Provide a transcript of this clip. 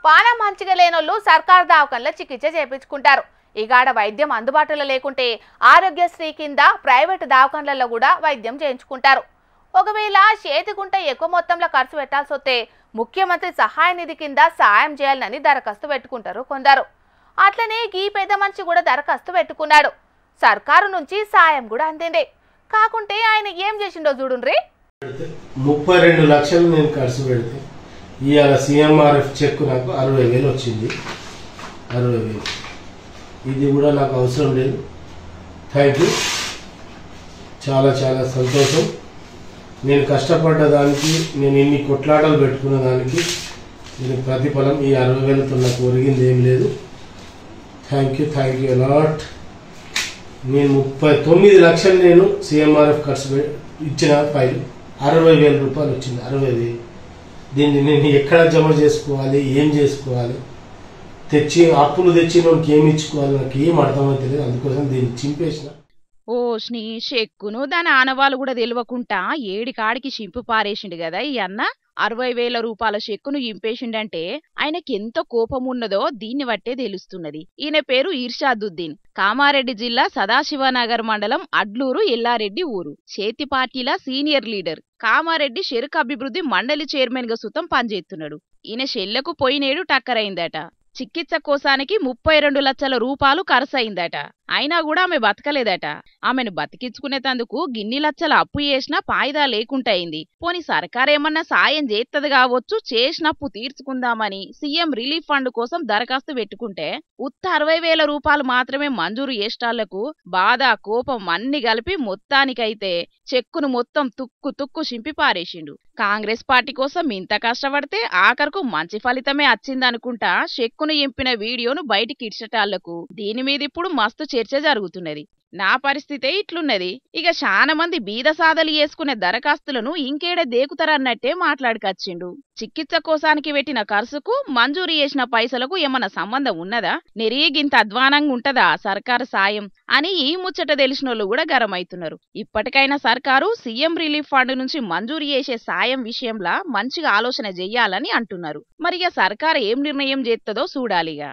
పానం మంచిగా లేనోళ్ళు సర్కారు దవాఖానలో చికిత్స చేయించుకుంటారు. ఇగాడ వైద్యం అందుబాటులో లేకుంటే ఆరోగ్యశ్రీ కింద ప్రైవేటు దవాఖానలలో కూడా వైద్యం చేయించుకుంటారు. ఒకవేళ చేతికుంటే ఎక్కువ మొత్తంలో ఖర్చు పెట్టాల్సి వస్తే ముఖ్యమంత్రి సహాయ నిధి కింద సాయం చేయాలని దరఖాస్తు పెట్టుకుంటారు కొందరు. అట్లనే ఈ పెద్ద మనిషి కూడా దరఖాస్తు పెట్టుకున్నాడు. సర్కారు నుంచి సాయం కూడా అందింది. కాకుంటే ఆయన ఏం చేసిండో చూడుండ్రి. 32 లక్షలు నేను ఖర్చు పెడితే ఇవాళ CMRF చెక్ నాకు 60,000 వచ్చింది. 60,000 ఇది కూడా నాకు అవసరం లేదు. థ్యాంక్ యూ, చాలా చాలా సంతోషం. నేను కష్టపడ్డ దానికి, నేను ఇన్ని కొట్లాటలు పెట్టుకున్న దానికి నేను ప్రతిఫలం ఈ 60,000తో నాకు ఒరిగింది ఏం లేదు. Thank you a lot. నేను 39 లక్షలు నేను CMRF ఖర్చు ఇచ్చిన ఫైల్ 60,000 రూపాయలు వచ్చింది. 60,000 దీన్ని నేను ఎక్కడ జమ చేసుకోవాలి, ఏం చేసుకోవాలి, అప్పులు తెచ్చి నాకు ఏమి ఇచ్చుకోవాలి, నాకు ఏం అర్థమవుతుంది. అందుకోసం దీన్ని చింపేసిన. ఓ శ్నీ చెక్కును దాని ఆనవాళ్ళు కూడా తెలియకుండా ఏడికాడికి చింపు పారేసిండు కదా ఈ అన్న. 60,000 రూపాయల చెక్కును ఇంపేసిండంటే ఆయనకెంత కోపం ఉన్నదో దీన్ని బట్టే తెలుస్తున్నది. ఈయన పేరు ఇర్షాదుద్దీన్. కామారెడ్డి జిల్లా సదాశివనగర్ మండలం అడ్లూరు ఎల్లారెడ్డి ఊరు. చేతి పార్టీల సీనియర్ లీడర్. కామారెడ్డి చెరుకు అభివృద్ధి మండలి చైర్మన్ గా సుతం పనిచేస్తున్నాడు. ఈయన చెల్లకు పోయినేడు టక్కరైందట. చికిత్స కోసానికి 32 లక్షల రూపాయలు ఖర్చయిందట. అయినా కూడా ఆమె బతకలేదట. ఆమెను బతికించుకునేతందుకు గిన్ని లక్షల అప్పు చేసినా పాయిదా లేకుంటయింది. పోని సర్కారేమన్నా సాయం చేత్తది కావచ్చు, చేసినప్పు తీర్చుకుందామని సీఎం రిలీఫ్ ఫండ్ కోసం దరఖాస్తు పెట్టుకుంటే ఉత్త 60,000 రూపాయలు మాత్రమే మంజూరు చేసేటాళ్లకు బాధ, కోపం అన్ని కలిపి మొత్తానికైతే చెక్కును మొత్తం తుక్కు చింపి పారేసిండు. కాంగ్రెస్ పార్టీ కోసం ఇంత కష్టపడితే ఆఖరుకు మంచి ఫలితమే వచ్చిందనుకుంటా చెక్కును ఇంపిన వీడియోను బయటికి ఇడ్చటాళ్లకు దీని మీద ఇప్పుడు మస్తు చర్చ జరుగుతున్నది. నా పరిస్థితే ఇట్లున్నది. ఇక చాలా మంది బీద సాదలు చేసుకునే దరఖాస్తులను ఇంకేడ దేకుతారన్నట్టే మాట్లాడుకొచ్చిండు. చికిత్స కోసానికి పెట్టిన ఖర్చుకు మంజూరు చేసిన పైసలకు ఏమన్నా సంబంధం ఉన్నదా? నెరీగింత అధ్వానంగా ఉంటదా సర్కారు సాయం అని ఈ ముచ్చట తెలిసినోళ్ళు కూడా గరమైతున్నారు. ఇప్పటికైనా సర్కారు సీఎం రిలీఫ్ ఫండ్ నుంచి మంజూరు చేసే సాయం విషయంలో మంచిగా ఆలోచన చెయ్యాలని అంటున్నారు. మరిగా సర్కారు ఏం నిర్ణయం చేస్తుందో చూడాలిగా.